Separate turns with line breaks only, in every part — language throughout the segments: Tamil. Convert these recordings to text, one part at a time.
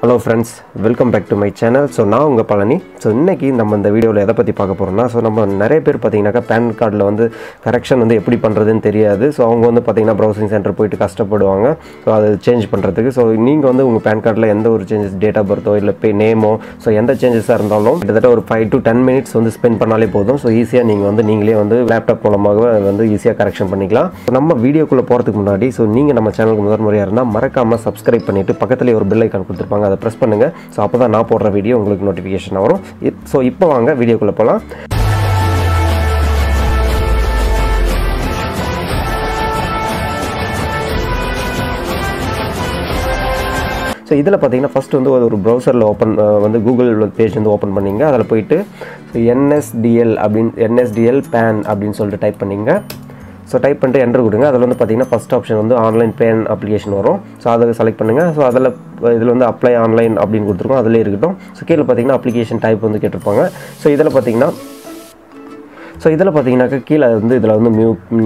Hello friends, welcome back to my channel. So now unga Palani. So இன்னைக்கு நம்ம இந்த வீடியோல எதை பத்தி பார்க்க போறோம்னா சோ நம்ம நிறைய பேர் பாத்தீங்கன்னா PAN கார்டுல வந்து கரெக்ஷன் வந்து எப்படி பண்றதுன்னு தெரியாது. சோ அவங்க வந்து பாத்தீங்கன்னா browsing center போய்ட்டு கஷ்டப்படுவாங்க. சோ அது சேஞ்ச் பண்றதுக்கு. சோ நீங்க வந்து உங்க PAN கார்டுல எந்த ஒரு சேஞ்சஸ் டேட் ஆஃப் பர்த்தோ இல்ல நேமோ சோ எந்த சேஞ்சஸா இருந்தாலும் கிட்டத்தட்ட ஒரு 5 to 10 minutes வந்து ஸ்பெண்ட் பண்ணாலே போதும். சோ ஈஸியா நீங்க வந்து நீங்களே வந்து லேப்டாப் மூலமாக வந்து ஈஸியா கரெக்ஷன் பண்ணிக்கலாம். நம்ம வீடியோக்குள்ள போறதுக்கு முன்னாடி சோ நீங்க நம்ம சேனலுக்கு முதல் முறையா இருந்தா மறக்காம Subscribe பண்ணிட்டு பக்கத்துலயே ஒரு bell icon கொடுத்திருப்பாங்க. அதை பிரஸ் பண்ணுங்க. சோ அப்பதான் நான் போடுற வீடியோ உங்களுக்கு நோட்டிஃபிகேஷன் வரும். சோ இப்போ வாங்க வீடியோக்குள்ள போலாம். So இதல பாத்தீங்கன்னா ஃபர்ஸ்ட் வந்து ஒரு browserல ஓபன் வந்து Google பேஜ் வந்து ஓபன் பண்ணீங்க. அதல போய்ட்டு NSDL PAN அப்படினு சொல்லிட்டு டைப் பண்ணீங்க. So டைப் பண்ணிட்டு என்டர் கொடுங்க. அதல வந்து பாத்தீங்கன்னா ஃபர்ஸ்ட் ஆப்ஷன் வந்து ஆன்லைன் PAN அப்ளிகேஷன் வரும். சோ அத செலக்ட் பண்ணுங்க. சோ அதல இதுல வந்து அப்ளை ஆன்லைன் அப்படினு கொடுத்திருக்கோம். அதுலயே இருக்கட்டும். சோ கீழ பாத்தீங்கன்னா அப்ளிகேஷன் டைப் வந்து கேட்டிருப்பாங்க. சோ இதல பாத்தீங்கன்னா கீழ வந்து இதல வந்து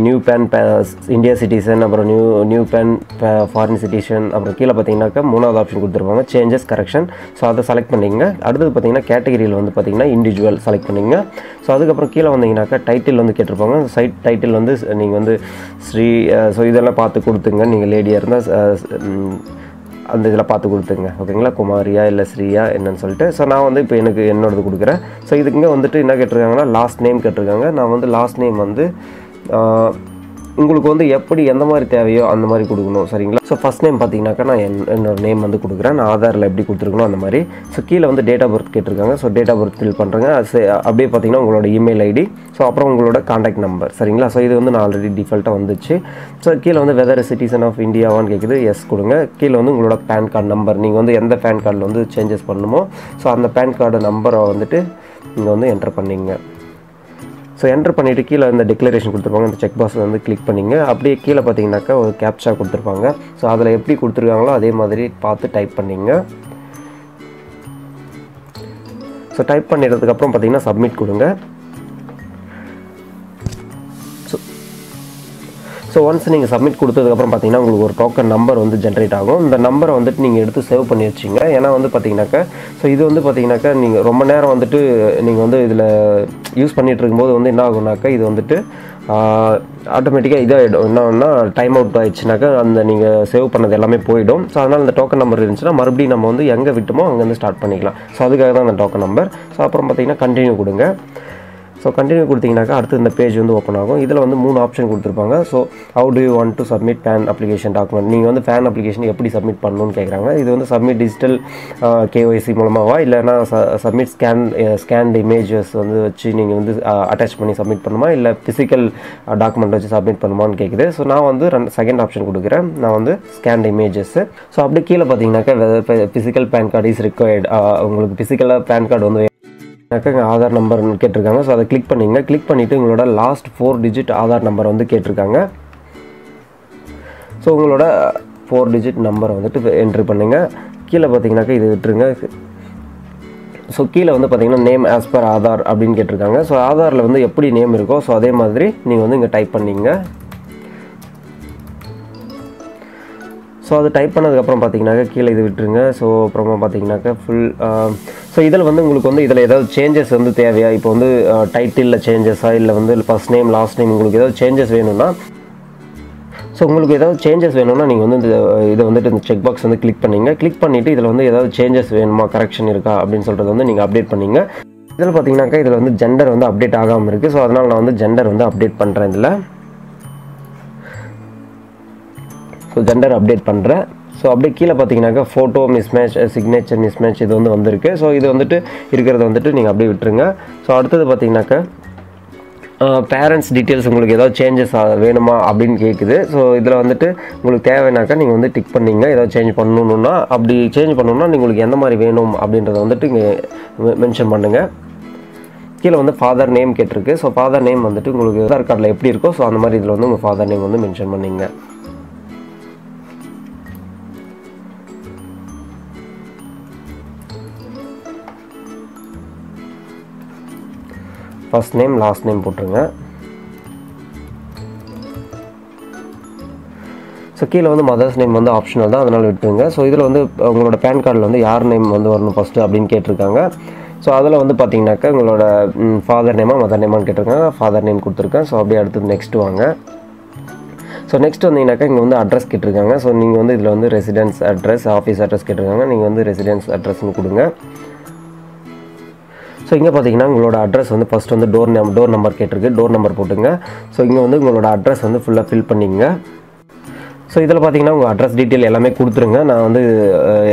நியூ PAN இந்தியா சிட்டிசன் அப்புறம் நியூ PAN ஃபாரின் சிட்டிசன் அப்புறம் கீழ பாத்தீங்கன்னா மூணாவது ஆப்ஷன் கொடுத்திருப்பாங்க சேஞ்சஸ் கரெக்ஷன். சோ அத செலக்ட் பண்ணீங்க. அடுத்து பாத்தீங்கன்னா கேட்டகரியில வந்து பாத்தீங்கன்னா இன்டிவிஜுவல் செலக்ட் பண்ணீங்க. சோ அதுக்கு அப்புறம் கீழ வந்தீங்கனாக்க டைட்டில் வந்து கேட்டிருப்பாங்க. சைட் டைட்டில் வந்து நீங்க வந்து ஸ்ரீ சோ இதெல்லாம் பார்த்து கொடுத்துங்க. நீங்க லேடியா இருந்தா அந்த இதெல்லாம் பார்த்து கொடுத்துங்க. ஓகேங்களா, குமாரியா இல்லை ஸ்ரீயா என்னன்னு சொல்லிட்டு. ஸோ நான் வந்து இப்போ எனக்கு என்னோடது கொடுக்குறேன். ஸோ இதுக்குங்க வந்துட்டு என்ன கேட்டிருக்காங்கன்னா லாஸ்ட் நேம் கேட்டிருக்காங்க. நான் வந்து லாஸ்ட் நேம் வந்து உங்களுக்கு வந்து எப்படி எந்த மாதிரி தேவையோ அந்த மாதிரி கொடுக்கணும். சரிங்களா. ஸோ ஃபர்ஸ்ட் நேம் பார்த்தீங்கன்னாக்கா நான் என்னோட நேம் வந்து கொடுக்குறேன். நான் ஆதாரில் எப்படி கொடுத்துருக்கணும் அந்த மாதிரி. ஸோ கீழே வந்து டேட் ஆஃப் பர்த் கேட்டிருக்காங்க. So date of birth fill பண்ணுறேங்க. அப்படியே பார்த்தீங்கன்னா உங்களோட இமெயில் ஐடி, ஸோ அப்புறம் உங்களோட கான்டாக்ட் நம்பர். சரிங்களா. ஸோ இது வந்து நான் ஆல்ரெடி டிஃபால்ட்டாக வந்துச்சு. ஸோ கீழே வந்து வெதர் சிட்டிசன் ஆஃப் இந்தியாவான்னு கேட்குது, எஸ் கொடுங்க. கீழே வந்து உங்களோட PAN கார்டு நம்பர், நீங்கள் வந்து எந்த PAN கார்டில் வந்து சேஞ்சஸ் பண்ணணுமோ ஸோ அந்த PAN கார்டு நம்பரை வந்துட்டு நீங்கள் வந்து என்டர் பண்ணிங்க. ஸோ என்டர் பண்ணிவிட்டு கீழே இந்த டிக்ளரேஷன் கொடுத்துருப்பாங்க. அந்த செக் பாக்ஸ் வந்து கிளிக் பண்ணிங்க. அப்படியே கீழே பார்த்தீங்கன்னாக்கா ஒரு கேப்சா கொடுத்துருப்பாங்க. ஸோ அதில் எப்படி கொடுத்துருக்காங்களோ அதே மாதிரி பார்த்து டைப் பண்ணிங்க. ஸோ டைப் பண்ணிடுறதுக்கப்புறம் பார்த்தீங்கன்னா சப்மிட் கொடுங்க. ஸோ ஒன்ஸ் நீங்கள் சப்மிட் கொடுத்ததுக்கப்புறம் பார்த்தீங்கன்னா உங்களுக்கு ஒரு டோக்கன் நம்பர் வந்து ஜென்ரேட் ஆகும். இந்த நம்பரை வந்துட்டு நீங்கள் எடுத்து சேவ் பண்ணி வச்சிங்க. ஏன்னா வந்து பார்த்தீங்கன்னாக்கா ஸோ இது வந்து பார்த்தீங்கன்னாக்கா நீங்கள் ரொம்ப நேரம் வந்துட்டு நீங்கள் வந்து இதில் யூஸ் பண்ணிகிட்டு இருக்கும்போது வந்து என்ன ஆகுனாக்கா இது வந்துட்டு ஆட்டோமேட்டிக்காக இதாகிடும். என்னன்னா டைம் அவுட் ஆயிடுச்சுனாக்கா அந்த நீங்கள் சேவ் பண்ணது எல்லாமே போயிடும். ஸோ அதனால் இந்த டோக்கன் நம்பர் இருந்துச்சுன்னா மறுபடியும் நம்ம வந்து எங்கே விட்டுமோ அங்கேருந்து ஸ்டார்ட் பண்ணிக்கலாம். ஸோ அதுக்காக தான் அந்த டோக்கன் நம்பர். ஸோ அப்புறம் பார்த்தீங்கன்னா கண்டினியூ கொடுங்க. ஸோ கண்டினியூ கொடுத்தீங்கன்னாக்கா அடுத்து இந்த பேஜ் வந்து ஓப்பன் ஆகும். இதில் வந்து 3 ஆப்ஷன் கொடுத்துருப்பாங்க. So how to you want to submit PAN application document, நீங்கள் வந்து PAN அப்ளிகேஷன் எப்படி சப்மிட் பண்ணணும்னு கேட்குறாங்க. இது வந்து சப்மிட் டிஜிட்டல் KYC மூலமாகவா இல்லைனா சப்மிட் ஸ்கேன்டு இமேஜஸ் வந்து வச்சு நீங்கள் வந்து அட்டாச் பண்ணி சப்மிட் பண்ணுமா இல்லை ஃபிசிக்கல் டாக்குமெண்ட் வச்சு சப்மிட் பண்ணுமான்னு கேட்குது. ஸோ நான் வந்து செகண்ட் ஆப்ஷன் கொடுக்குறேன். நான் வந்து ஸ்கேன்டு இமேஜஸ். ஸோ அப்படியே கீழே பார்த்தீங்கன்னாக்கா physical PAN card is required, உங்களுக்கு ஃபிசிக்கலாக PAN கார்டு வந்து ஆதார் நம்பர் கேட்டிருக்காங்க. ஸோ அதை கிளிக் பண்ணிங்க. கிளிக் பண்ணிவிட்டு உங்களோட லாஸ்ட் 4 டிஜிட் ஆதார் நம்பர் வந்து கேட்டிருக்காங்க. ஸோ உங்களோட 4 டிஜிட் நம்பரை வந்துட்டு என்ட்ரி பண்ணுங்க. கீழே பார்த்தீங்கன்னாக்கா இது விட்டுருங்க. ஸோ கீழே வந்து பார்த்தீங்கன்னா நேம் ஆஸ் பர் ஆதார் அப்படின்னு கேட்டிருக்காங்க. ஸோ ஆதாரில் வந்து எப்படி நேம் இருக்கோ ஸோ அதே மாதிரி நீங்கள் வந்து இங்கே டைப் பண்ணிங்க. ஸோ அது டைப் பண்ணதுக்கப்புறம் பார்த்தீங்கன்னாக்கா கீழே இது விட்டுருங்க. ஸோ அப்புறமா பார்த்தீங்கன்னாக்கா ஃபுல் ஸோ இதில் வந்து உங்களுக்கு வந்து இதில் ஏதாவது சேஞ்சஸ் வந்து தேவையா, இப்போ வந்து டைட்டிலில் சேஞ்சஸா இல்லை வந்து ஃபர்ஸ்ட் நேம் லாஸ்ட் நேம் உங்களுக்கு ஏதாவது சேஞ்சஸ் வேணும்னா ஸோ உங்களுக்கு ஏதாவது சேஞ்சஸ் வேணும்னா நீங்கள் வந்து இதை வந்துட்டு இந்த செக் பாக்ஸ் வந்து கிளிக் பண்ணிங்க. கிளிக் பண்ணிவிட்டு இதில் வந்து ஏதாவது சேஞ்சஸ் வேணுமா, கரெக்ஷன் இருக்கா அப்படின்னு சொல்கிறது வந்து நீங்கள் அப்டேட் பண்ணிங்க. இதில் பார்த்தீங்கன்னாக்கா இதில் வந்து ஜெண்டர் வந்து அப்டேட் ஆகாமல் இருக்குது. ஸோ அதனால் நான் வந்து ஜெண்டர் வந்து அப்டேட் பண்ணுறேன். இதில் ஸோ ஜெண்டர் அப்டேட் பண்ணுறேன். ஸோ அப்படியே கீழே பார்த்தீங்கன்னாக்கா ஃபோட்டோ மிஸ்மேட்ச், சிக்னேச்சர் மிஸ்மேட்ச் இது வந்து வந்திருக்கு. ஸோ இது வந்துட்டு இருக்கிறத வந்துட்டு நீங்கள் அப்படியே விட்டுருங்க. ஸோ அடுத்தது பார்த்தீங்கன்னாக்கா பேரண்ட்ஸ் டீட்டெயில்ஸ் உங்களுக்கு ஏதாவது சேஞ்சஸ் வேணுமா அப்படின்னு கேட்குது. ஸோ இதில் வந்துட்டு உங்களுக்கு தேவைனாக்கா நீங்கள் வந்து டிக் பண்ணிங்க. ஏதாவது சேஞ்ச் பண்ணணுன்னா அப்படி சேஞ்ச் பண்ணணுன்னா உங்களுக்கு எந்த மாதிரி வேணும் அப்படின்றத வந்துட்டு இங்கே மென்ஷன் பண்ணுங்கள். கீழே வந்து ஃபாதர் நேம் கேட்டிருக்கு. ஸோ ஃபாதர் நேம் வந்துட்டு உங்களுக்கு ஆதார் கார்டில் எப்படி இருக்கோ ஸோ அந்த மாதிரி இதில் வந்து உங்கள் ஃபாதர் நேம் வந்து மென்ஷன் பண்ணிங்க. ஃபர்ஸ்ட் நேம் லாஸ்ட் நேம் போட்டுருங்க. ஸோ ஸோ கீழே வந்து மதர்ஸ் நேம் வந்து ஆப்ஷனல் தான், அதனால் விட்டுருங்க. ஸோ இதில் வந்து உங்களோட பேன் கார்டில் வந்து யார் நேம் வந்து வரணும் ஃபஸ்ட்டு அப்படின்னு கேட்டிருக்காங்க. ஸோ அதில் வந்து பார்த்தீங்கன்னாக்கா உங்களோட ஃபாதர் நேமா மதர் நேமான்னு கேட்டிருக்காங்க. ஃபாதர் நேம் கொடுத்துருக்கேன். ஸோ அப்படியே அடுத்து நெக்ஸ்ட் வாங்க. ஸோ நெக்ஸ்ட் வந்தீங்கன்னாக்கா இங்கே வந்து அட்ரஸ் கேட்டிருக்காங்க. ஸோ நீங்கள் வந்து இதில் வந்து ரெசிடென்ஸ் அட்ரஸ், ஆஃபீஸ் அட்ரஸ் கேட்டிருக்காங்க. நீங்கள் வந்து ரெசிடென்ஸ் அட்ரஸ்ன்னு கொடுங்க. ஸோ இங்கே பார்த்தீங்கன்னா உங்களோட அட்ரஸ் வந்து ஃபஸ்ட் வந்து டோர் நம்பர் கேட்டிருக்கு. டோர் நம்பர் போட்டுங்க. ஸோ இங்கே வந்து உங்களோட அட்ரஸ் வந்து ஃபுல்லாக ஃபில் பண்ணிங்க. ஸோ இதில் பார்த்தீங்கன்னா உங்கள் அட்ரஸ் டீட்டெயில் எல்லாமே கொடுத்துருங்க. நான் வந்து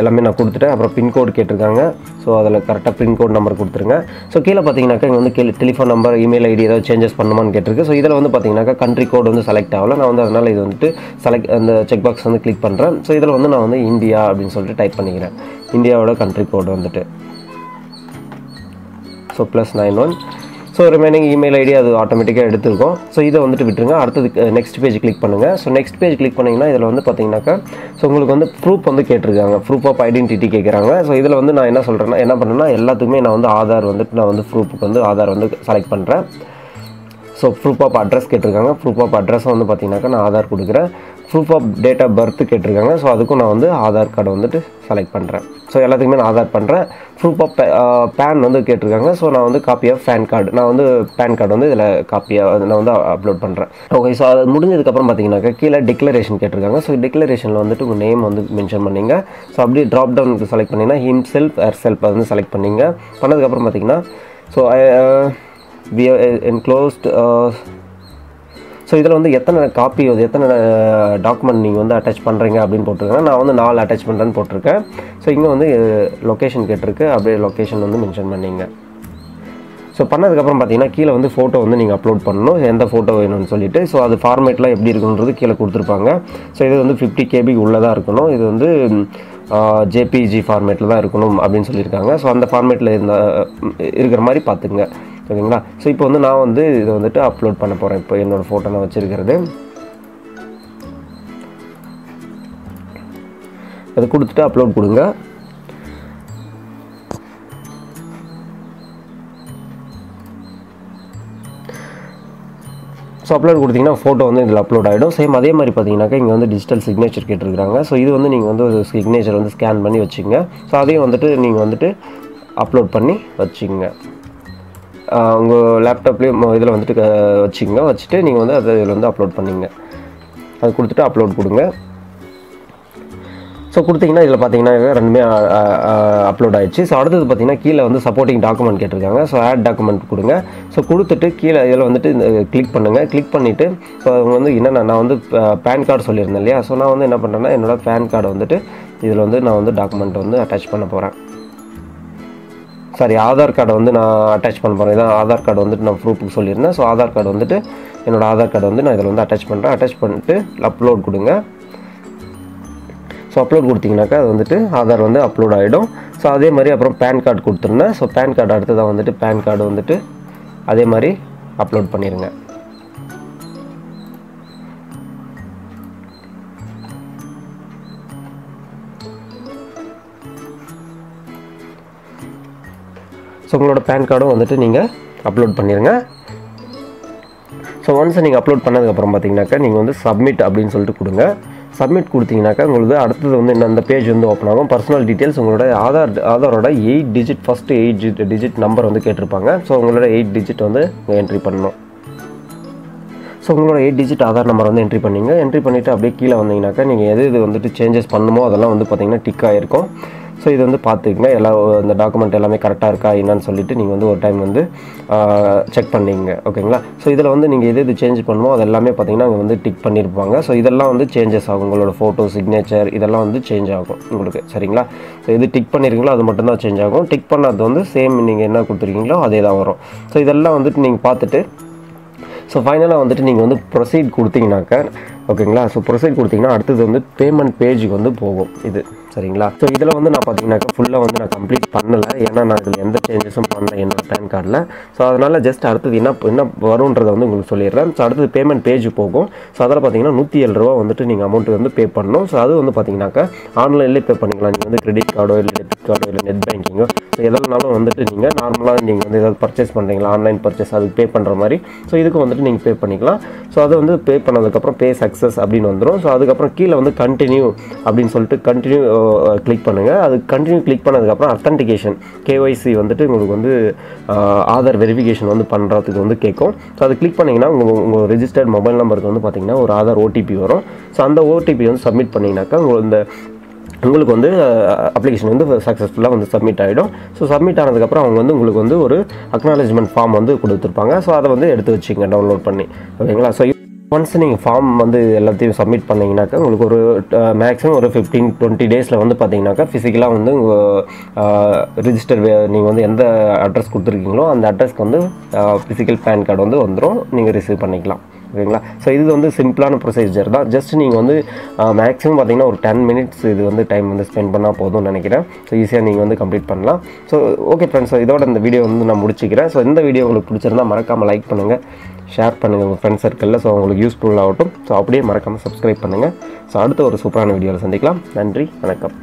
எல்லாமே நான் கொடுத்துட்டேன். அப்புறம் பின்கோடு கேட்டிருக்காங்க. ஸோ அதில் கரெக்டாக பின்கோட் நம்பர் கொடுத்துருங்க. ஸோ கீழே பார்த்தீங்கன்னாக்கா இங்கே வந்து டெலிஃபோன் நம்பர், இமெயில் ஐடி ஏதாவது சேஞ்சஸ் பண்ணணுமான்னு கேட்டிருக்கு. ஸோ இதில் வந்து பார்த்தீங்கன்னாக்கா கண்ட்ரி கோட் வந்து செலக்ட் ஆகல. நான் வந்து அதனால் இது வந்துட்டு அந்த செக் பாக்ஸ் வந்து கிளிக் பண்ணுறேன். ஸோ இதில் வந்து நான் வந்து இந்தியா அப்படின்னு சொல்லிட்டு டைப் பண்ணிக்கிறேன். இந்தியாவோட கண்ட்ரி கோட் வந்துட்டு so +91. So remaining email ID அது ஆட்டோமேட்டிக்காக எடுத்துருக்கோம். ஸோ இதை வந்துட்டு விட்டுருங்க. அடுத்தது நெக்ஸ்ட் பேஜ் கிளிக் பண்ணுங்கள். ஸோ நெக்ஸ்ட் பேஜ் கிளிக் பண்ணிங்கன்னா இதில் வந்து பார்த்தீங்கன்னாக்கா ஸோ உங்களுக்கு வந்து ப்ரூஃப் வந்து கேட்டிருக்காங்க. ப்ரூஃப் ஆஃப் ஐடென்டிட்டி கேட்குறாங்க. ஸோ இதில் வந்து நான் என்ன பண்ணுறேன்னா எல்லாத்துக்குமே நான் வந்து ஆதார் வந்துட்டு நான் வந்து ப்ரூஃபுக்கு வந்து ஆதார் வந்து செலக்ட் பண்ணுறேன். ஸோ ப்ரூஃப் ஆஃப் அட்ரஸ் கேட்டிருக்காங்க. ப்ரூஃப் ஆஃப் அட்ரஸை வந்து பார்த்தீங்கன்னாக்கா நான் ஆதார் கொடுக்குறேன். Proof of date of birth கேட்டிருக்காங்க. ஸோ அதுக்கும் நான் வந்து ஆதார் கார்டை வந்துட்டு செலக்ட் பண்ணுறேன். ஸோ எல்லாத்துக்குமே நான் ஆதார் பண்ணுறேன். ப்ரூஃப் ஆஃப் பேன் வந்து கேட்டிருக்காங்க. ஸோ நான் வந்து காப்பி ஆஃப் பேன் கார்டு, நான் வந்து பேன் கார்டு வந்து இதில் காப்பியாக நான் வந்து அப்லோட் பண்ணுறேன். ஓகே. ஸோ அது முடிஞ்சதுக்கப்புறம் பார்த்தீங்கன்னாக்கா கீழே டிக்ளரேஷன் கேட்டிருக்காங்க. ஸோ டிக்ளரேஷனில் வந்துட்டு உங்கள் நேம் வந்து மென்ஷன் பண்ணிங்க. ஸோ அப்படியே ட்ராப் டவுனுக்கு செலக்ட் பண்ணிங்கன்னா ஹிம்செல்ஃப் ஹெர்செல்ஃப் அது வந்து செலக்ட் பண்ணிங்க. பண்ணதுக்கப்புறம் பார்த்தீங்கன்னா so we are enclosed. So இதில் வந்து எத்தனை காப்பி எத்தனை டாக்குமெண்ட் நீங்கள் வந்து அட்டாச் பண்ணுறீங்க அப்படின்னு போட்டிருக்காங்க. நான் வந்து 4 அட்டாச் பண்ணுறேன்னு போட்டிருக்கேன். ஸோ இங்கே வந்து லொக்கேஷன் கேட்டிருக்கு. அப்படியே லொக்கேஷன் வந்து மென்ஷன் பண்ணிங்க. ஸோ பண்ணதுக்கப்புறம் பார்த்தீங்கன்னா கீழே வந்து ஃபோட்டோ வந்து நீங்கள் அப்லோட் பண்ணணும். எந்த ஃபோட்டோ வேணும்னு சொல்லிட்டு. ஸோ அது ஃபார்மேட்லாம் எப்படி இருக்குன்றது கீழே கொடுத்துருப்பாங்க. ஸோ இது வந்து 50 KB உள்ளே தான் இருக்கணும். இது வந்து ஜேபிஜி ஃபார்மேட்டில் தான் இருக்கணும் அப்படின்னு சொல்லியிருக்காங்க. ஸோ அந்த ஃபார்மேட்டில் இருக்கிற மாதிரி பார்த்துங்க. ஓகேங்களா. ஸோ இப்போ வந்து நான் வந்து இதை வந்துட்டு அப்லோட் பண்ண போகிறேன். இப்போ என்னோடய ஃபோட்டோ நான் வச்சுருக்கிறது அதை கொடுத்துட்டு அப்லோட் கொடுங்க. ஸோ அப்லோட் கொடுத்தீங்கன்னா ஃபோட்டோ வந்து இதில் அப்லோட் ஆகிடும். சேம் அதே மாதிரி பார்த்தீங்கன்னாக்கா இங்கே வந்து டிஜிட்டல் சிக்னேச்சர் கேட்டிருக்காங்க. ஸோ இது வந்து நீங்கள் வந்து ஒரு சிக்னேச்சர் வந்து ஸ்கேன் பண்ணி வச்சுங்க. ஸோ அதையும் வந்துட்டு நீங்கள் வந்துட்டு அப்லோட் பண்ணி வச்சுங்க. உங்கள் லேப்டாப்லேயும் இதில் வந்துட்டு வச்சுட்டு நீங்கள் வந்து அதை இதில் வந்து அப்லோட் பண்ணிங்க. அது கொடுத்துட்டு அப்லோட் கொடுங்க. ஸோ கொடுத்தீங்கன்னா இதில் பார்த்தீங்கன்னா ரெண்டுமே அப்லோட் ஆகிடுச்சு. ஸோ அடுத்தது பார்த்தீங்கன்னா கீழே வந்து சப்போர்ட்டிங் டாக்குமெண்ட் கேட்டிருக்காங்க. ஸோ ஆட் டாக்குமெண்ட் கொடுங்க. ஸோ கொடுத்துட்டு கீழே இதில் வந்துட்டு கிளிக் பண்ணுங்கள். கிளிக் பண்ணிவிட்டு ஸோ அவங்க வந்து என்னென்ன நான் வந்து பேன் கார்டு சொல்லியிருந்தேன் இல்லையா. ஸோ நான் வந்து என்ன பண்ணுறேன்னா என்னோடய பேன் கார்டை வந்துட்டு இதில் வந்து நான் வந்து டாக்குமெண்ட் வந்து அட்டாச் பண்ண போகிறேன். சாரி, ஆதார் கார்டை வந்து நான் அட்டாச் பண்ண போகிறேன். இதான் ஆதார் கார்டு வந்துட்டு நான் ப்ரூஃபுக்கு சொல்லியிருந்தேன். ஸோ ஆதார் கார்டு வந்துட்டு என்னோடய ஆதார் கார்டு வந்து நான் இதில் வந்து அட்டாச் பண்ணுறேன். அட்டாச் பண்ணிட்டு அப்லோட் கொடுங்க. ஸோ அப்லோட் கொடுத்தீங்கன்னாக்கா அது வந்துட்டு ஆதார் வந்து அப்லோட் ஆகிடும். ஸோ அதே மாதிரி அப்புறம் பேன் கார்டு கொடுத்துருந்தேன். ஸோ பேன் கார்டு அடுத்ததாக வந்துட்டு பேன் கார்டு வந்துட்டு அதே மாதிரி அப்லோட் பண்ணிடுங்க. ஸோ உங்களோட பேன் கார்டும் வந்துட்டு நீங்கள் அப்லோட் பண்ணிடுங்க. ஸோ ஒன்ஸ் நீங்கள் அப்லோட் பண்ணதுக்கப்புறம் பார்த்தீங்கன்னாக்கா நீங்கள் வந்து சப்மிட் அப்படின்னு சொல்லிட்டு கொடுங்க. சப்மிட் கொடுத்தீங்கன்னாக்கா உங்களுக்கு அடுத்தது வந்து இந்த பேஜ் வந்து ஓப்பன் ஆகும். பர்சனல் டீட்டெயில்ஸ் உங்களோட ஆதாரோட 8 டிஜிட் ஃபஸ்ட்டு 8 டிஜிட் நம்பர் வந்து கேட்டிருப்பாங்க. ஸோ உங்களோட 8 டிஜிட் வந்து என்ட்ரி பண்ணணும். ஸோ உங்களோட 8 டிஜிட் ஆதார் நம்பர் வந்து என்ட்ரி பண்ணிங்க. என்ட்ரி பண்ணிவிட்டு அப்படியே கீழே வந்தீங்கன்னாக்கா நீங்கள் எது வந்துட்டு சேஞ்சஸ் பண்ணணுமோ அதெல்லாம் வந்து பார்த்தீங்கன்னா டிக் ஆகிருக்கும். ஸோ இது வந்து பார்த்துக்கங்க. இந்த டாக்குமெண்ட் எல்லாமே கரெக்டாக இருக்கா என்னன்னு சொல்லிட்டு நீங்கள் வந்து ஒரு டைம் வந்து செக் பண்ணிங்க. ஓகேங்களா. ஸோ இதில் வந்து நீங்கள் எது சேஞ்ச் பண்ணணுமோ அது எல்லாமே பார்த்தீங்கன்னா அங்கே வந்து டிக் பண்ணியிருப்பாங்க. ஸோ இதெல்லாம் வந்து சேஞ்சஸ் ஆகும். உங்களோட ஃபோட்டோ, சிக்னேச்சர் இதெல்லாம் வந்து சேஞ்ச் ஆகும் உங்களுக்கு. சரிங்களா. ஸோ எது டிக் பண்ணியிருக்கீங்களோ அது மட்டும்தான் சேஞ்ச் ஆகும். டிக் பண்ணது வந்து சேம் நீங்கள் என்ன கொடுத்துருக்கீங்களோ அதே தான் வரும். ஸோ இதெல்லாம் வந்துட்டு நீங்கள் பார்த்துட்டு ஸோ ஃபைனலாக வந்துட்டு நீங்கள் வந்து ப்ரொசீட் கொடுத்தீங்கன்னாக்கா ஓகேங்களா. ஸோ ப்ரொசீட் கொடுத்தீங்கன்னா அடுத்தது வந்து பேமெண்ட் பேஜுக்கு வந்து போகும். இது சரிங்களா. ஸோ இதில் வந்து நான் பார்த்தீங்கன்னாக்கா ஃபுல்லாக வந்து நான் கம்ப்ளீட் பண்ணலை, ஏன்னா நான் இதில் எந்த சேஞ்சஸும் பண்ணல என்னோட பேன் கார்டில். ஸோ அதனால் ஜஸ்ட் அடுத்தது என்ன வரும்ன்றதை வந்து உங்களுக்கு சொல்லிடுறேன். ஸோ அடுத்தது பேமெண்ட் பேஜ் போகும். ஸோ அதில் பார்த்தீங்கன்னா 107 ரூபா வந்துட்டு நீங்கள் அமௌண்ட் வந்து பே பண்ணணும். ஸோ அது வந்து பார்த்தீங்கன்னாக்கா ஆன்லைன்லேயே பே பண்ணிக்கலாம். நீங்கள் வந்து கிரெடிட் கார்டோ இல்லை டெபிட் கார்டோ இல்லை நெட் பேங்கிங்கோ ஸோ எதுனாலும் வந்துட்டு நீங்கள் நார்மலாக நீங்கள் வந்து ஏதாவது பர்ச்சேஸ் பண்ணுறீங்களா, ஆன்லைன் பர்ச்சேஸ் அதுக்கு பே பண்ணுற மாதிரி, ஸோ இதுக்கு வந்துட்டு நீங்கள் பே பண்ணிக்கலாம். ஸோ அது வந்து பே பண்ணதுக்கப்புறம் பே சக்ஸஸ் அப்படின்னு வந்துடும். ஸோ அதுக்கப்புறம் கீழே வந்து கண்டினியூ அப்படின்னு சொல்லிட்டு கண்டினியூ கிளிக் பண்ணுங்கள். அது கண்டினியூ கிளிக் பண்ணதுக்கப்புறம் அத்தன்டிகேஷன் கேஒய்சி வந்துட்டு உங்களுக்கு வந்து ஆதார் வெரிஃபிகேஷன் வந்து பண்ணுறதுக்கு வந்து கேட்கும். ஸோ அது கிளிக் பண்ணிங்கன்னா உங்கள் ரெஜிஸ்டர்ட் மொபைல் நம்பருக்கு வந்து பார்த்திங்கன்னா ஒரு ஆதார் ஓடிபி வரும். ஸோ அந்த ஓடிபி வந்து சப்மிட் பண்ணிங்கனாக்கா உங்களுக்கு வந்து அப்ளிகேஷன் வந்து சக்ஸஸ்ஃபுல்லாக வந்து சப்மிட் ஆகிடும். ஸோ சப்மிட் ஆனதுக்கப்புறம் அவங்க வந்து உங்களுக்கு வந்து ஒரு அக்னாலஜ்மெண்ட் ஃபார்ம் வந்து கொடுத்துருப்பாங்க. ஸோ அதை வந்து எடுத்து வச்சுங்க டவுன்லோட் பண்ணி, ஓகேங்களா. ஸோ ஒன்ஸ் நீங்கள் ஃபார்ம் வந்து எல்லாத்தையும் சப்மிட் பண்ணிங்கனாக்கா உங்களுக்கு ஒரு மேக்ஸிமம் ஒரு 15-20 டேஸில் வந்து பார்த்தீங்கன்னாக்கா ஃபிசிக்கலாக வந்து உங்கள் ரிஜிஸ்டர் நீங்கள் வந்து எந்த அட்ரஸ் கொடுத்துருக்கீங்களோ அந்த அட்ரஸ்க்கு வந்து ஃபிசிக்கல் பேன் கார்டு வந்து வந்துடும், நீங்கள் ரிசீவ் பண்ணிக்கலாம், ஓகேங்களா. ஸோ இது வந்து சிம்பிளான ப்ரொசீஜர் தான். ஜஸ்ட் நீங்கள் வந்து மேக்ஸிமம் பார்த்தீங்கன்னா ஒரு 10 மினிட்ஸ் இது வந்து டைம் வந்து ஸ்பெண்ட் பண்ணால் போதும்னு நினைக்கிறேன். ஸோ ஈஸியாக நீங்கள் வந்து கம்ப்ளீட் பண்ணலாம். ஸோ ஓகே ஃப்ரெண்ட்ஸ், ஸோ இதோட இந்த வீடியோ வந்து நான் முடிச்சிக்கிறேன். ஸோ இந்த வீடியோ உங்களுக்கு பிடிச்சிருந்தால் மறக்காமல் லைக் பண்ணுங்கள், ஷேர் பண்ணுங்கள் உங்கள் ஃப்ரெண்ட்ஸ் சர்க்கிளில். ஸோ உங்களுக்கு யூஸ்ஃபுல்லாகட்டும். ஸோ அப்படியே மறக்காமல் சப்ஸ்கிரைப் பண்ணுங்கள். ஸோ அடுத்த ஒரு சூப்பரான வீடியோவில் சந்திக்கலாம். நன்றி, வணக்கம்.